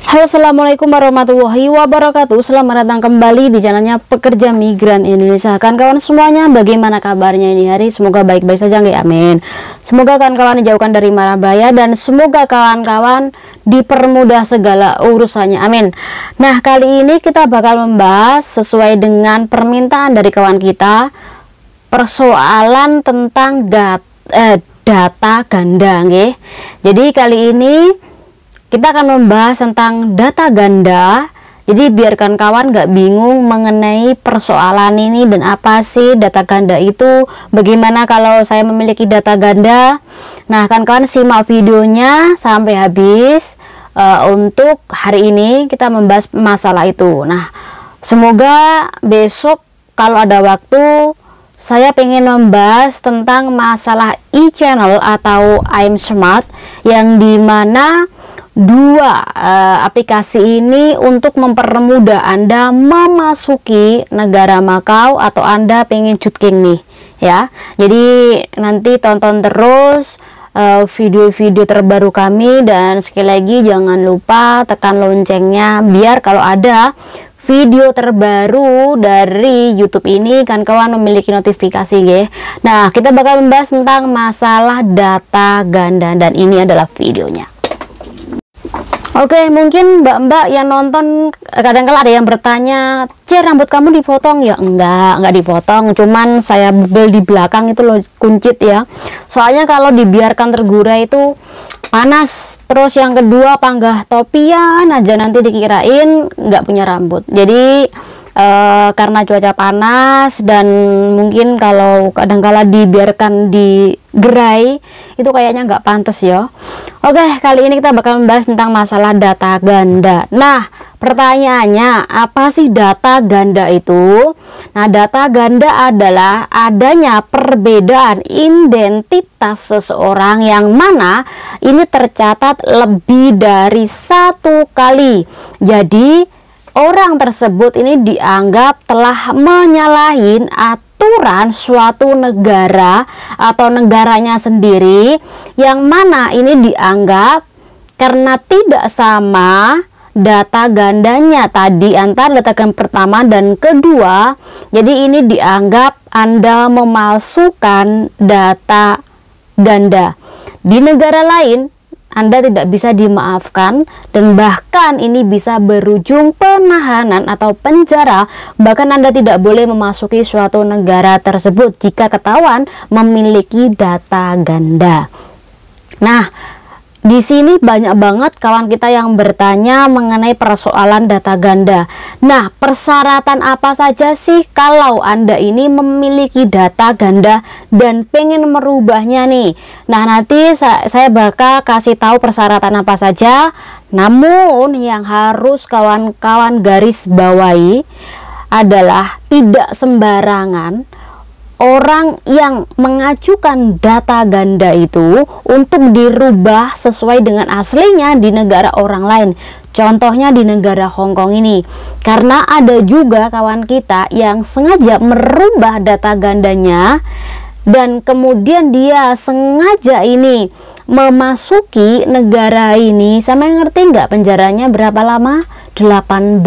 Halo, assalamualaikum warahmatullahi wabarakatuh. Selamat datang kembali di channelnya Pekerja Migran Indonesia. Kawan-kawan semuanya, bagaimana kabarnya ini hari? Semoga baik-baik saja, nggak? Amin. Semoga kawan-kawan dijauhkan dari mara bahaya dan semoga kawan-kawan dipermudah segala urusannya. Amin. Nah, kali ini kita bakal membahas sesuai dengan permintaan dari kawan kita, persoalan tentang data ganda, nggih. Jadi kali ini kita akan membahas tentang data ganda. Jadi biarkan kawan nggak bingung mengenai persoalan ini dan apa sih data ganda itu, bagaimana kalau saya memiliki data ganda. Nah, kawan-kawan simak videonya sampai habis. Untuk hari ini kita membahas masalah itu. Nah, semoga besok kalau ada waktu saya pengen membahas tentang masalah e-channel atau I'm Smart, yang dimana dua aplikasi ini untuk mempermudah Anda memasuki negara Makau atau Anda pengen cutking nih ya. Jadi nanti tonton terus video-video terbaru kami, dan sekali lagi jangan lupa tekan loncengnya biar kalau ada video terbaru dari YouTube ini kan kawan memiliki notifikasi, ya. Nah, kita bakal membahas tentang masalah data ganda dan ini adalah videonya. Oke, mungkin mbak-mbak yang nonton kadang-kala ada yang bertanya, "Cie, rambut kamu dipotong?" Ya enggak dipotong, cuman saya bubel di belakang itu loh, kuncit ya. Soalnya kalau dibiarkan tergurai itu panas. Terus yang kedua, panggah topian aja nanti dikirain nggak punya rambut. Jadi karena cuaca panas dan mungkin kalau kadang-kala dibiarkan digerai itu kayaknya nggak pantas ya. Oke, kali ini kita bakal membahas tentang masalah data ganda. Nah, pertanyaannya, apa sih data ganda itu? Nah, data ganda adalah adanya perbedaan identitas seseorang yang mana ini tercatat lebih dari satu kali. Jadi orang tersebut ini dianggap telah menyalahi aturan suatu negara atau negaranya sendiri, yang mana ini dianggap karena tidak sama data gandanya tadi antara data ganda pertama dan kedua. Jadi ini dianggap Anda memalsukan data ganda. Di negara lain Anda tidak bisa dimaafkan dan bahkan ini bisa berujung penahanan atau penjara. Bahkan Anda tidak boleh memasuki suatu negara tersebut jika ketahuan memiliki data ganda. Nah, di sini banyak banget kawan kita yang bertanya mengenai persoalan data ganda. Nah, persyaratan apa saja sih kalau Anda ini memiliki data ganda dan pengen merubahnya nih? Nah, nanti saya bakal kasih tahu persyaratan apa saja. Namun yang harus kawan-kawan garis bawahi adalah tidak sembarangan orang yang mengajukan data ganda itu untuk dirubah sesuai dengan aslinya di negara orang lain. Contohnya di negara Hong Kong ini. Karena ada juga kawan kita yang sengaja merubah data gandanya dan kemudian dia sengaja ini memasuki negara ini. Sama yang ngerti nggak penjaranya berapa lama? 18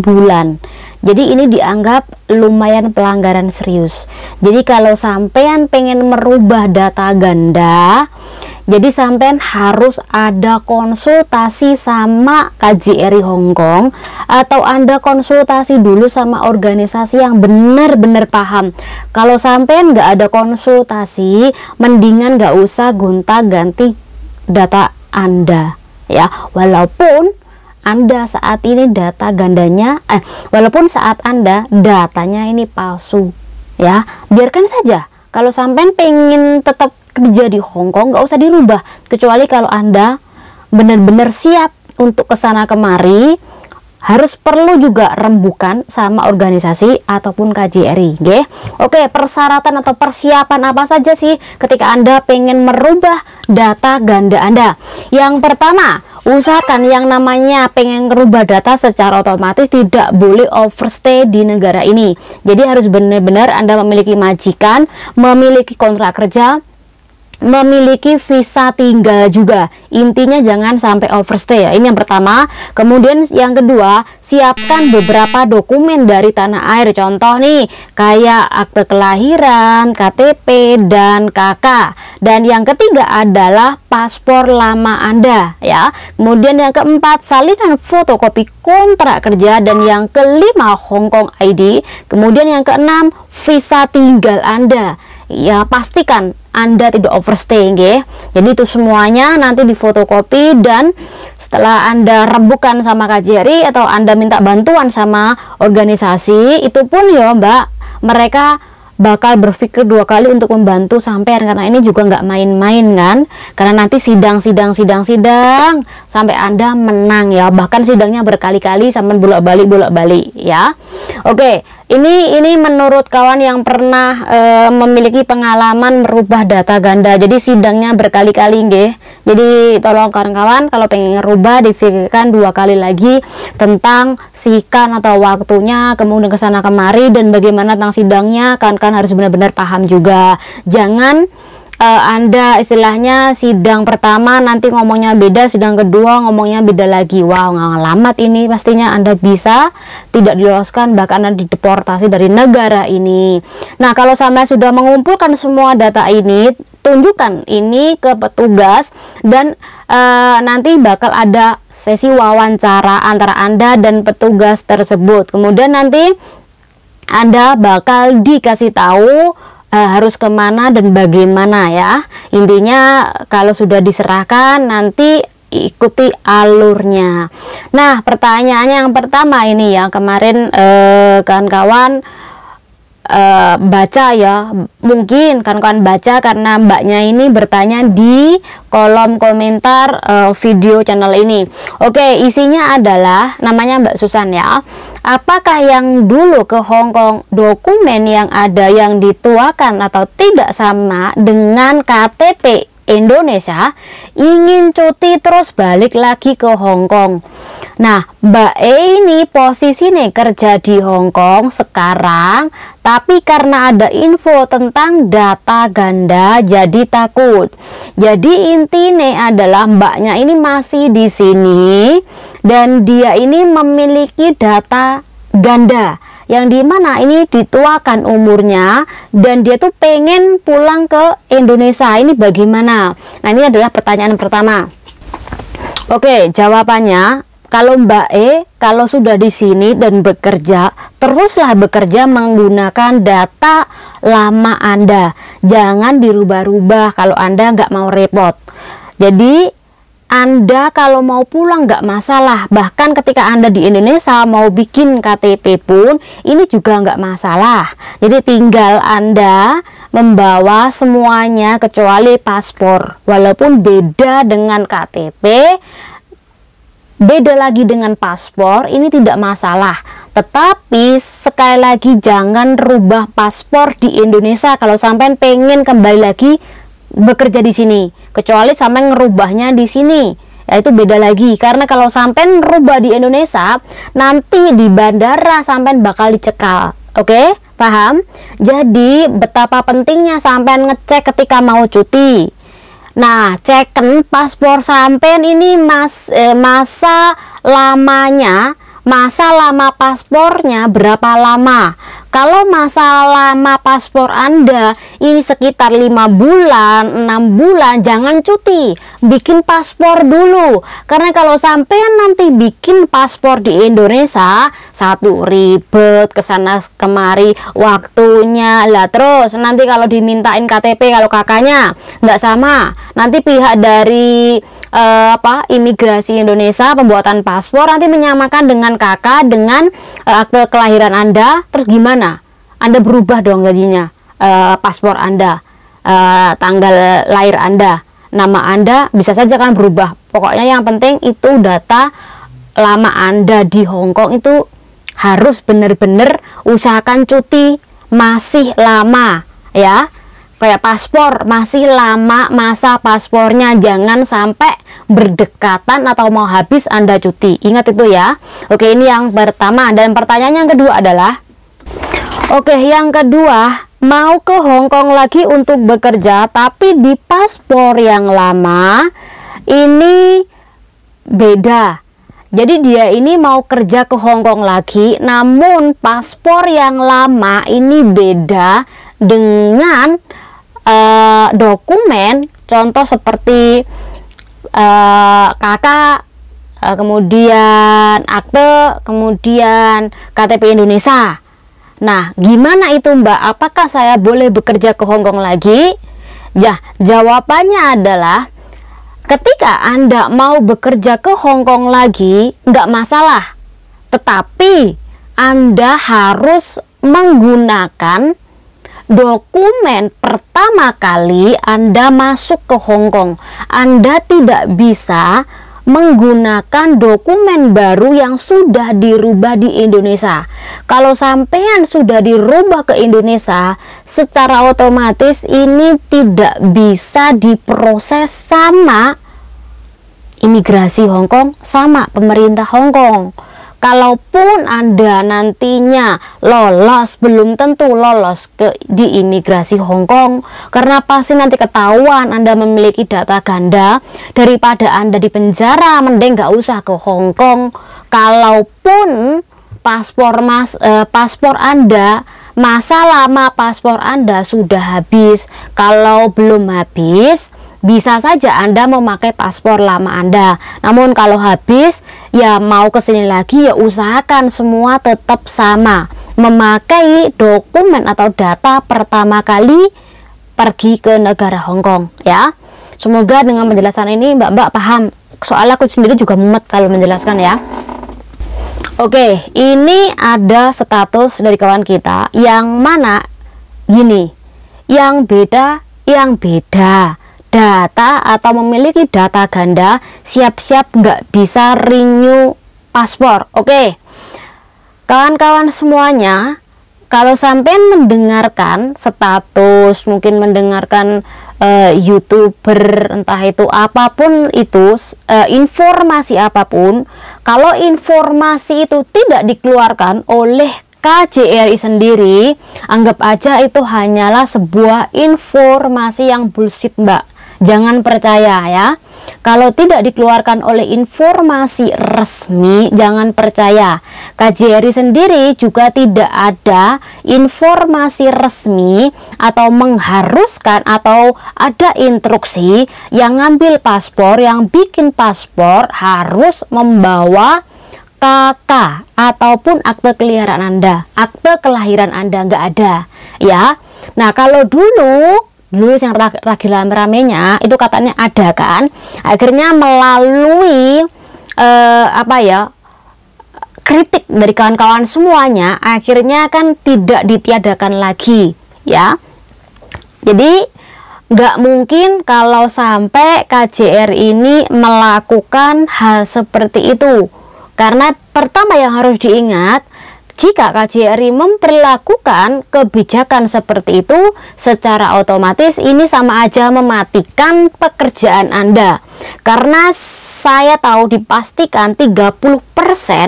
bulan. Jadi ini dianggap lumayan pelanggaran serius. Jadi kalau sampean pengen merubah data ganda, jadi sampean harus ada konsultasi sama KJRI Hong Kong, atau Anda konsultasi dulu sama organisasi yang benar-benar paham. Kalau sampean nggak ada konsultasi, mendingan nggak usah gonta-ganti data Anda ya. Walaupun Anda saat ini data gandanya walaupun saat Anda datanya ini palsu ya, biarkan saja. Kalau sampai pengen tetap kerja di Hong Kong, nggak usah dirubah, kecuali kalau Anda benar-benar siap untuk kesana kemari, harus perlu juga rembukan sama organisasi ataupun KJRI, okay? Oke, persyaratan atau persiapan apa saja sih ketika Anda pengen merubah data ganda Anda? Yang pertama, usahakan yang namanya pengen merubah data secara otomatis tidak boleh overstay di negara ini. Jadi harus benar-benar Anda memiliki majikan, memiliki kontrak kerja, memiliki visa tinggal juga. Intinya jangan sampai overstay ya. Ini yang pertama. Kemudian yang kedua, siapkan beberapa dokumen dari tanah air. Contoh nih, kayak akte kelahiran, KTP, dan KK. Dan yang ketiga adalah paspor lama Anda ya. Kemudian yang keempat, salinan fotokopi kontrak kerja, dan yang kelima Hongkong ID. Kemudian yang keenam, visa tinggal Anda. Ya, pastikan Anda tidak overstay nggih. Jadi itu semuanya nanti difotokopi, dan setelah Anda rembukan sama KJRI atau Anda minta bantuan sama organisasi, itu pun ya Mbak, mereka bakal berpikir dua kali untuk membantu sampean, karena ini juga nggak main-main kan, karena nanti sidang sampai Anda menang ya, bahkan sidangnya berkali-kali sampai bolak-balik ya. Oke, ini menurut kawan yang pernah memiliki pengalaman merubah data ganda, jadi sidangnya berkali-kali nggih. Jadi tolong kawan-kawan kalau pengen ngerubah, dipikirkan dua kali lagi tentang sikan atau waktunya, kemudian kesana kemari, dan bagaimana tentang sidangnya. Kan harus benar-benar paham juga. Jangan Anda istilahnya sidang pertama nanti ngomongnya beda, sidang kedua ngomongnya beda lagi. Wow, ngalamat ini, pastinya Anda bisa tidak diloloskan, bahkan Anda dideportasi dari negara ini. Nah, kalau sampai sudah mengumpulkan semua data ini, tunjukkan ini ke petugas, dan nanti bakal ada sesi wawancara antara Anda dan petugas tersebut. Kemudian nanti Anda bakal dikasih tahu harus kemana dan bagaimana ya. Intinya kalau sudah diserahkan, nanti ikuti alurnya. Nah, pertanyaannya yang pertama ini ya, kemarin kawan-kawan baca ya, mungkin kan baca karena mbaknya ini bertanya di kolom komentar video channel ini. Oke, isinya adalah, namanya Mbak Susan ya, apakah yang dulu ke Hong Kong dokumen yang ada yang dituakan atau tidak sama dengan KTP Indonesia, ingin cuti terus balik lagi ke Hong Kong. Nah, Mbak E ini posisinya kerja di Hong Kong sekarang, tapi karena ada info tentang data ganda jadi takut. Jadi intinya adalah mbaknya ini masih di sini, dan dia ini memiliki data ganda yang dimana ini dituakan umurnya, dan dia tuh pengen pulang ke Indonesia. Ini bagaimana? Nah, ini adalah pertanyaan pertama. Oke, jawabannya, kalau Mbak E kalau sudah di sini dan bekerja, teruslah bekerja menggunakan data lama Anda. Jangan dirubah-rubah kalau Anda nggak mau repot. Jadi Anda kalau mau pulang nggak masalah, bahkan ketika Anda di Indonesia mau bikin KTP pun ini juga nggak masalah. Jadi tinggal Anda membawa semuanya kecuali paspor, walaupun beda dengan KTP, beda lagi dengan paspor, ini tidak masalah. Tetapi sekali lagi jangan rubah paspor di Indonesia kalau sampai pengen kembali lagi bekerja di sini, kecuali sampai ngerubahnya di sini, ya itu beda lagi. Karena kalau sampai ngerubah di Indonesia, nanti di bandara sampai bakal dicekal. Oke, paham? Jadi betapa pentingnya sampai ngecek ketika mau cuti. Nah, ceken paspor sampean ini masa lamanya, masa lama paspornya berapa lama. Kalau masa lama paspor Anda ini sekitar 5 bulan, 6 bulan, jangan cuti, bikin paspor dulu. Karena kalau sampean nanti bikin paspor di Indonesia, satu ribet kesana kemari waktunya lah, terus nanti kalau dimintain KTP kalau kakaknya nggak sama, nanti pihak dari imigrasi Indonesia pembuatan paspor nanti menyamakan dengan kakak dengan akte kelahiran Anda, terus gimana? Anda berubah dong gajinya, paspor Anda, tanggal lahir Anda, nama Anda bisa saja kan berubah. Pokoknya yang penting itu data lama Anda di Hong Kong itu harus benar-benar usahakan cuti masih lama ya. Kayak paspor masih lama masa paspornya, jangan sampai berdekatan atau mau habis Anda cuti. Ingat itu ya. Oke, ini yang pertama. Dan pertanyaan yang kedua adalah, oke, yang kedua, mau ke Hong Kong lagi untuk bekerja, tapi di paspor yang lama ini beda. Jadi dia ini mau kerja ke Hong Kong lagi, namun paspor yang lama ini beda dengan dokumen, contoh seperti kakak, kemudian akte, kemudian KTP Indonesia. Nah, gimana itu Mbak? Apakah saya boleh bekerja ke Hong Kong lagi? Ya, jawabannya adalah ketika Anda mau bekerja ke Hong Kong lagi, nggak masalah. Tetapi Anda harus menggunakan dokumen pertama kali Anda masuk ke Hong Kong. Anda tidak bisa menggunakan dokumen baru yang sudah dirubah di Indonesia. Kalau sampean sudah dirubah ke Indonesia, secara otomatis ini tidak bisa diproses sama imigrasi Hong Kong, sama pemerintah Hong Kong. Kalaupun Anda nantinya lolos, belum tentu lolos di imigrasi Hong Kong, karena pasti nanti ketahuan Anda memiliki data ganda. Daripada Anda di penjara, mending nggak usah ke Hong Kong. Kalaupun paspor Anda, masa lama paspor Anda sudah habis. Kalau belum habis, bisa saja Anda memakai paspor lama Anda. Namun kalau habis, ya mau kesini lagi, ya usahakan semua tetap sama, memakai dokumen atau data pertama kali pergi ke negara Hong Kong ya. Semoga dengan penjelasan ini Mbak-mbak paham. Soalnya aku sendiri juga mumet kalau menjelaskan ya. Oke, ini ada status dari kawan kita yang mana gini, yang beda data atau memiliki data ganda, siap-siap nggak bisa renew paspor. Oke, kawan-kawan semuanya, kalau sampai mendengarkan status, mungkin mendengarkan YouTuber, entah itu apapun itu, informasi apapun, kalau informasi itu tidak dikeluarkan oleh KJRI sendiri, anggap aja itu hanyalah sebuah informasi yang bullshit Mbak. Jangan percaya ya. Kalau tidak dikeluarkan oleh informasi resmi, jangan percaya. KJRI sendiri juga tidak ada informasi resmi atau mengharuskan atau ada instruksi yang ngambil paspor, yang bikin paspor harus membawa KK ataupun akte kelahiran Anda. Akte kelahiran Anda nggak ada ya. Nah, kalau dulu yang lagi rame-ramenya itu katanya ada kan, akhirnya melalui kritik dari kawan-kawan semuanya, akhirnya kan tidak ditiadakan lagi ya. Jadi nggak mungkin kalau sampai KJR ini melakukan hal seperti itu, karena pertama yang harus diingat, jika KJRI memperlakukan kebijakan seperti itu, secara otomatis ini sama aja mematikan pekerjaan Anda. Karena saya tahu dipastikan 30%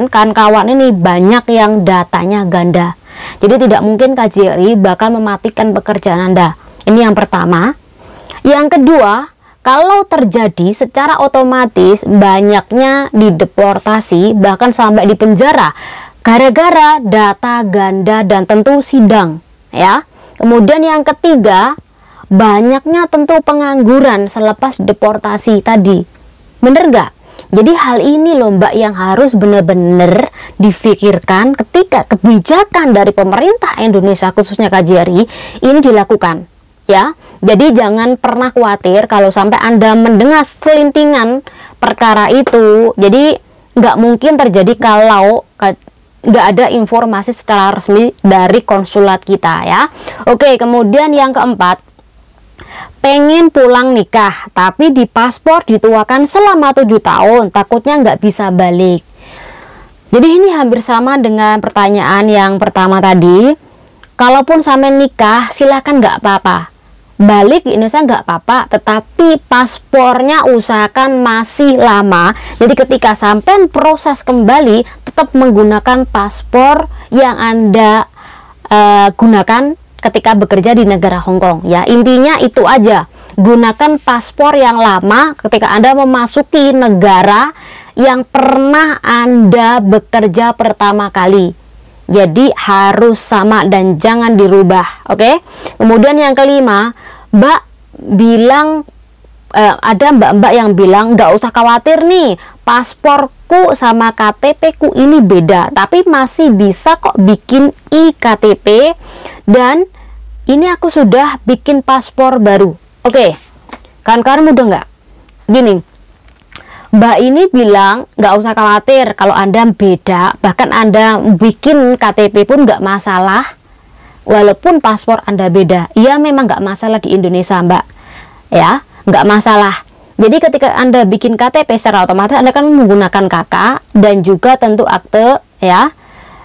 kawan-kawan ini banyak yang datanya ganda. Jadi tidak mungkin KJRI bakal mematikan pekerjaan Anda. Ini yang pertama. Yang kedua, kalau terjadi secara otomatis banyaknya dideportasi, bahkan sampai di penjara, gara-gara data ganda dan tentu sidang ya. Kemudian yang ketiga, banyaknya tentu pengangguran selepas deportasi tadi. Bener nggak? Jadi hal ini loh Mbak yang harus benar-benar difikirkan ketika kebijakan dari pemerintah Indonesia, khususnya KJRI ini dilakukan ya. Jadi jangan pernah khawatir kalau sampai Anda mendengar selintingan perkara itu. Jadi nggak mungkin terjadi kalau nggak ada informasi secara resmi dari konsulat kita ya. Oke, kemudian yang keempat, pengen pulang nikah tapi di paspor dituakan selama 7 tahun, takutnya nggak bisa balik. Jadi ini hampir sama dengan pertanyaan yang pertama tadi. Kalaupun sampai nikah silakan nggak apa-apa, balik di Indonesia nggak apa-apa, tetapi paspornya usahakan masih lama. Jadi ketika sampai proses kembali, tetap menggunakan paspor yang Anda gunakan ketika bekerja di negara Hong Kong ya. Intinya itu aja, gunakan paspor yang lama ketika Anda memasuki negara yang pernah Anda bekerja pertama kali. Jadi harus sama dan jangan dirubah, oke? Kemudian yang kelima, Mbak bilang ada mbak-mbak yang bilang nggak usah khawatir nih, pasporku sama KTP ku ini beda, tapi masih bisa kok bikin iktp, dan ini aku sudah bikin paspor baru. Oke, kawan-kawan mudah nggak? Gini, mbak ini bilang nggak usah khawatir kalau Anda beda, bahkan Anda bikin KTP pun nggak masalah walaupun paspor Anda beda. Ya memang nggak masalah di Indonesia, Mbak, ya nggak masalah. Jadi ketika Anda bikin KTP secara otomatis Anda kan menggunakan KK dan juga tentu akte ya.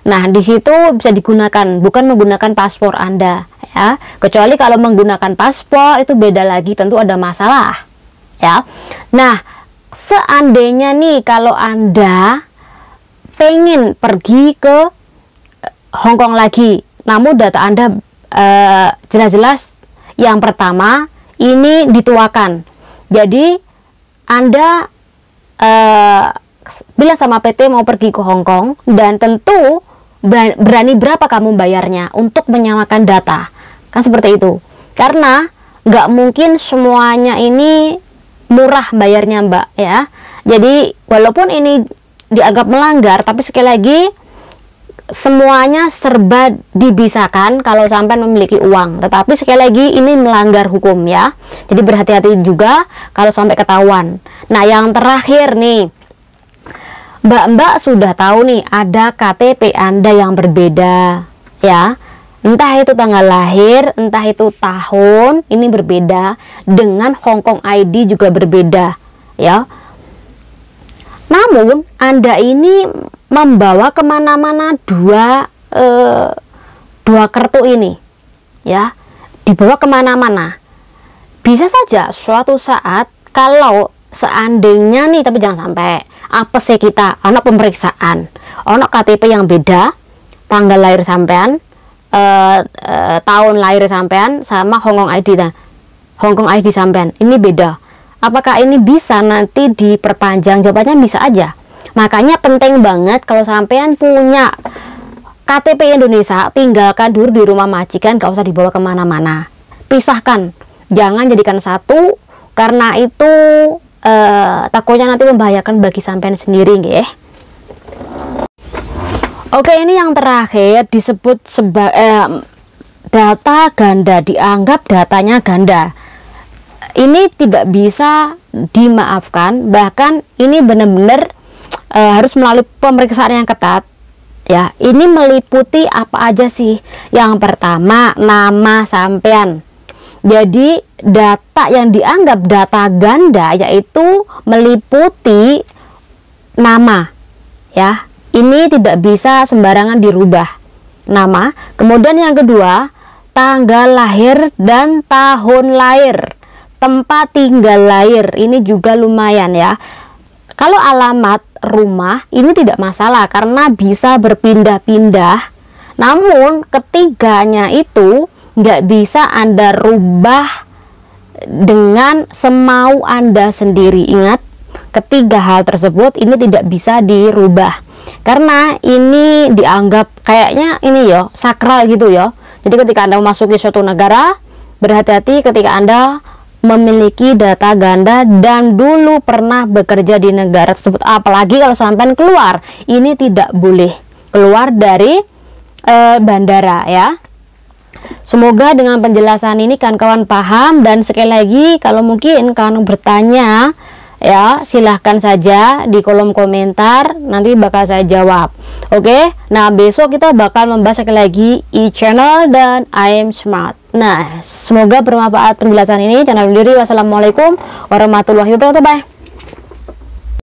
Nah di situ bisa digunakan, bukan menggunakan paspor Anda ya. Kecuali kalau menggunakan paspor itu beda lagi, tentu ada masalah ya. Nah seandainya nih kalau Anda pengen pergi ke Hong Kong lagi, namun data Anda jelas-jelas yang pertama ini dituakan. Jadi Anda bilang sama PT mau pergi ke Hong Kong, dan tentu berani berapa kamu bayarnya untuk menyamakan data, kan seperti itu. Karena nggak mungkin semuanya ini murah bayarnya, Mbak ya. Jadi walaupun ini dianggap melanggar, tapi sekali lagi semuanya serba dibisakan kalau sampai memiliki uang. Tetapi sekali lagi ini melanggar hukum ya. Jadi berhati-hati juga kalau sampai ketahuan. Nah yang terakhir nih, mbak-mbak sudah tahu nih ada KTP Anda yang berbeda ya. Entah itu tanggal lahir, entah itu tahun, ini berbeda. Dengan Hong Kong ID juga berbeda ya. Namun Anda ini membawa kemana-mana dua kartu ini ya, dibawa kemana-mana. Bisa saja suatu saat kalau seandainya nih, tapi jangan sampai apa sih kita anak pemeriksaan, anak KTP yang beda, tanggal lahir sampean, tahun lahir sampean sama Hong Kong ID, nah Hong Kong ID sampean ini beda. Apakah ini bisa nanti diperpanjang? Jawabannya bisa aja. Makanya penting banget kalau sampean punya KTP Indonesia, tinggalkan dulu di rumah majikan, gak usah dibawa kemana-mana. Pisahkan, jangan jadikan satu, karena itu takutnya nanti membahayakan bagi sampean sendiri, nggih. Oke, ini yang terakhir disebut data ganda, dianggap datanya ganda. Ini tidak bisa dimaafkan, bahkan ini benar-benar harus melalui pemeriksaan yang ketat ya. Ini meliputi apa aja sih? Yang pertama, nama sampean. Jadi data yang dianggap data ganda yaitu meliputi nama ya. Ini tidak bisa sembarangan dirubah nama. Kemudian yang kedua, tanggal lahir dan tahun lahir, tempat tinggal lahir, ini juga lumayan ya. Kalau alamat rumah ini tidak masalah karena bisa berpindah-pindah. Namun ketiganya itu nggak bisa Anda rubah dengan semau Anda sendiri. Ingat, ketiga hal tersebut ini tidak bisa dirubah karena ini dianggap kayaknya ini ya sakral gitu ya. Jadi ketika Anda memasuki suatu negara, berhati-hati ketika Anda memiliki data ganda dan dulu pernah bekerja di negara tersebut. Apalagi kalau sampai keluar, ini tidak boleh keluar dari bandara ya. Semoga dengan penjelasan ini kawan-kawan paham, dan sekali lagi kalau mungkin kawan bertanya ya, silahkan saja di kolom komentar, nanti bakal saya jawab. Oke, nah besok kita bakal membahas sekali lagi e-channel dan I am smart. Nah, semoga bermanfaat penjelasan ini. Jangan lupa diri. Wassalamualaikum warahmatullahi wabarakatuh. Bye.